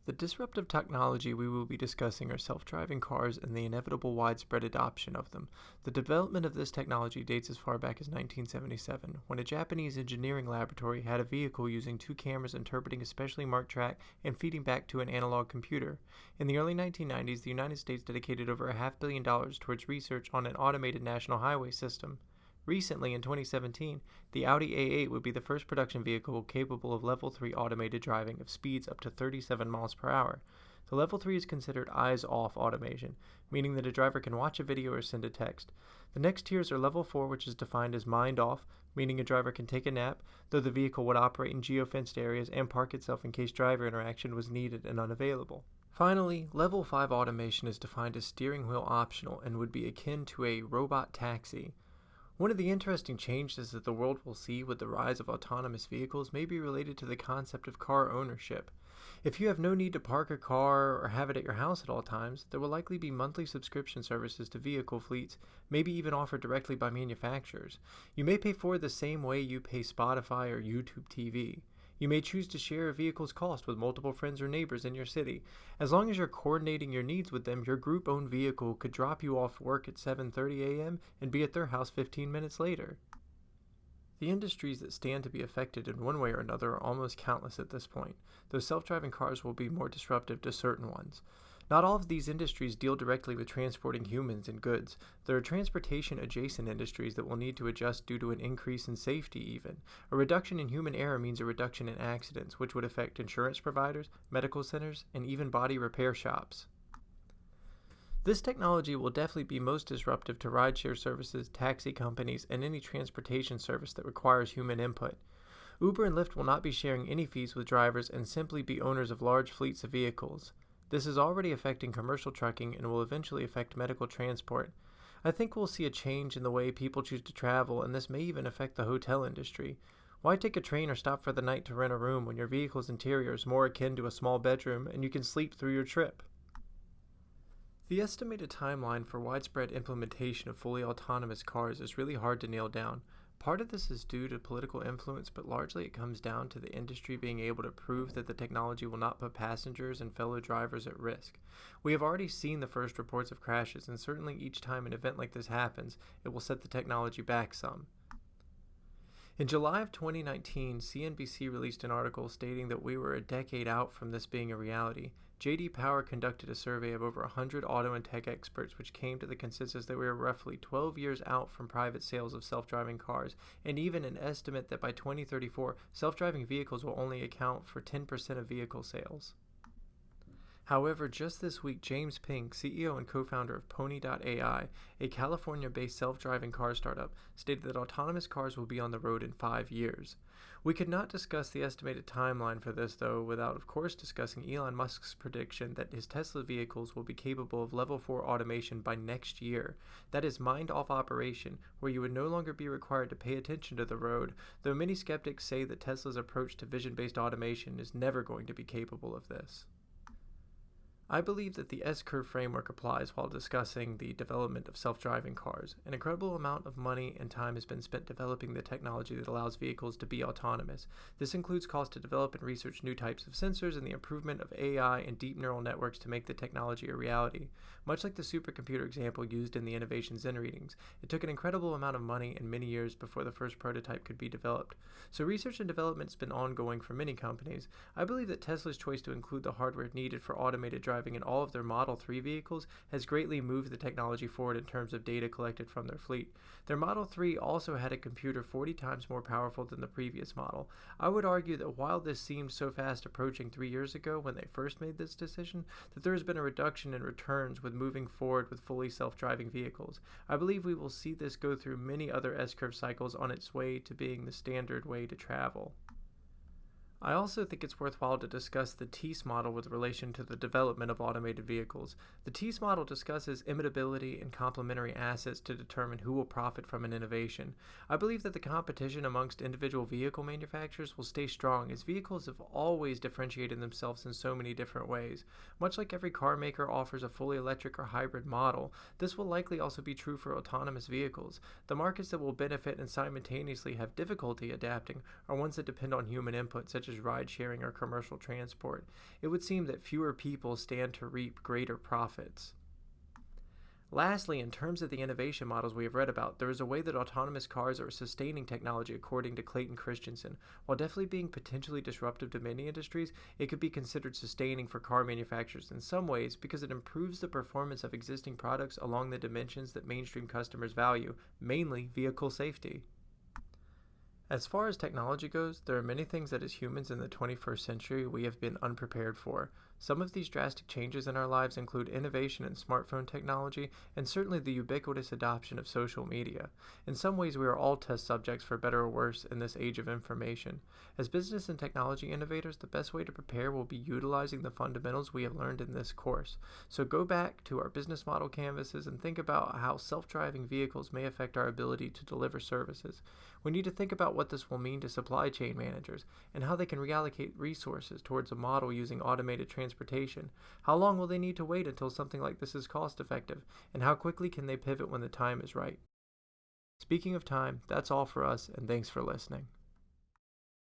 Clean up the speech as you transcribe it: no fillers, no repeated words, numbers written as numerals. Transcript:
The disruptive technology we will be discussing are self-driving cars and the inevitable widespread adoption of them. The development of this technology dates as far back as 1977, when a Japanese engineering laboratory had a vehicle using two cameras interpreting a specially marked track and feeding back to an analog computer. In the early 1990s, the United States dedicated over $500 million towards research on an automated national highway system. Recently, in 2017, the Audi A8 would be the first production vehicle capable of Level 3 automated driving of speeds up to 37 miles per hour. The Level 3 is considered eyes-off automation, meaning that a driver can watch a video or send a text. The next tiers are Level 4, which is defined as mind-off, meaning a driver can take a nap, though the vehicle would operate in geofenced areas and park itself in case driver interaction was needed and unavailable. Finally, Level 5 automation is defined as steering wheel optional and would be akin to a robot taxi. One of the interesting changes that the world will see with the rise of autonomous vehicles may be related to the concept of car ownership. If you have no need to park a car or have it at your house at all times, there will likely be monthly subscription services to vehicle fleets, maybe even offered directly by manufacturers. You may pay for it the same way you pay Spotify or YouTube TV. You may choose to share a vehicle's cost with multiple friends or neighbors in your city. As long as you're coordinating your needs with them, your group-owned vehicle could drop you off work at 7:30 a.m. and be at their house 15 minutes later. The industries that stand to be affected in one way or another are almost countless at this point, though self-driving cars will be more disruptive to certain ones. Not all of these industries deal directly with transporting humans and goods. There are transportation-adjacent industries that will need to adjust due to an increase in safety even. A reduction in human error means a reduction in accidents, which would affect insurance providers, medical centers, and even body repair shops. This technology will definitely be most disruptive to rideshare services, taxi companies, and any transportation service that requires human input. Uber and Lyft will not be sharing any fees with drivers and simply be owners of large fleets of vehicles. This is already affecting commercial trucking and will eventually affect medical transport. I think we'll see a change in the way people choose to travel, and this may even affect the hotel industry. Why take a train or stop for the night to rent a room when your vehicle's interior is more akin to a small bedroom and you can sleep through your trip? The estimated timeline for widespread implementation of fully autonomous cars is really hard to nail down. Part of this is due to political influence, but largely it comes down to the industry being able to prove that the technology will not put passengers and fellow drivers at risk. We have already seen the first reports of crashes, and certainly each time an event like this happens, it will set the technology back some. In July of 2019, CNBC released an article stating that we were a decade out from this being a reality. J.D. Power conducted a survey of over 100 auto and tech experts, which came to the consensus that we were roughly 12 years out from private sales of self-driving cars, and even an estimate that by 2034, self-driving vehicles will only account for 10% of vehicle sales. However, just this week, James Pink, CEO and co-founder of Pony.ai, a California-based self-driving car startup, stated that autonomous cars will be on the road in 5 years. We could not discuss the estimated timeline for this, though, without of course discussing Elon Musk's prediction that his Tesla vehicles will be capable of Level 4 automation by next year. That is mind-off operation, where you would no longer be required to pay attention to the road, though many skeptics say that Tesla's approach to vision-based automation is never going to be capable of this. I believe that the S-curve framework applies while discussing the development of self-driving cars. An incredible amount of money and time has been spent developing the technology that allows vehicles to be autonomous. This includes costs to develop and research new types of sensors and the improvement of AI and deep neural networks to make the technology a reality. Much like the supercomputer example used in the Innovation Zen readings, it took an incredible amount of money and many years before the first prototype could be developed. So research and development has been ongoing for many companies. I believe that Tesla's choice to include the hardware needed for automated driving in all of their Model 3 vehicles has greatly moved the technology forward in terms of data collected from their fleet. Their Model 3 also had a computer 40 times more powerful than the previous model. I would argue that while this seemed so fast approaching 3 years ago when they first made this decision, that there has been a reduction in returns with moving forward with fully self-driving vehicles. I believe we will see this go through many other S-curve cycles on its way to being the standard way to travel. I also think it's worthwhile to discuss the TES model with relation to the development of automated vehicles. The TES model discusses imitability and complementary assets to determine who will profit from an innovation. I believe that the competition amongst individual vehicle manufacturers will stay strong, as vehicles have always differentiated themselves in so many different ways. Much like every car maker offers a fully electric or hybrid model, this will likely also be true for autonomous vehicles. The markets that will benefit and simultaneously have difficulty adapting are ones that depend on human input, such as as ride sharing or commercial transport, it would seem that fewer people stand to reap greater profits. Lastly, in terms of the innovation models we have read about, there is a way that autonomous cars are sustaining technology according to Clayton Christensen. While definitely being potentially disruptive to many industries, it could be considered sustaining for car manufacturers in some ways because it improves the performance of existing products along the dimensions that mainstream customers value, mainly vehicle safety. As far as technology goes, there are many things that as humans in the 21st century we have been unprepared for. Some of these drastic changes in our lives include innovation in smartphone technology and certainly the ubiquitous adoption of social media. In some ways, we are all test subjects for better or worse in this age of information. As business and technology innovators, the best way to prepare will be utilizing the fundamentals we have learned in this course. So go back to our business model canvases and think about how self-driving vehicles may affect our ability to deliver services. We need to think about what this will mean to supply chain managers and how they can reallocate resources towards a model using automated transportation. How long will they need to wait until something like this is cost effective, and how quickly can they pivot when the time is right? Speaking of time, that's all for us, and thanks for listening.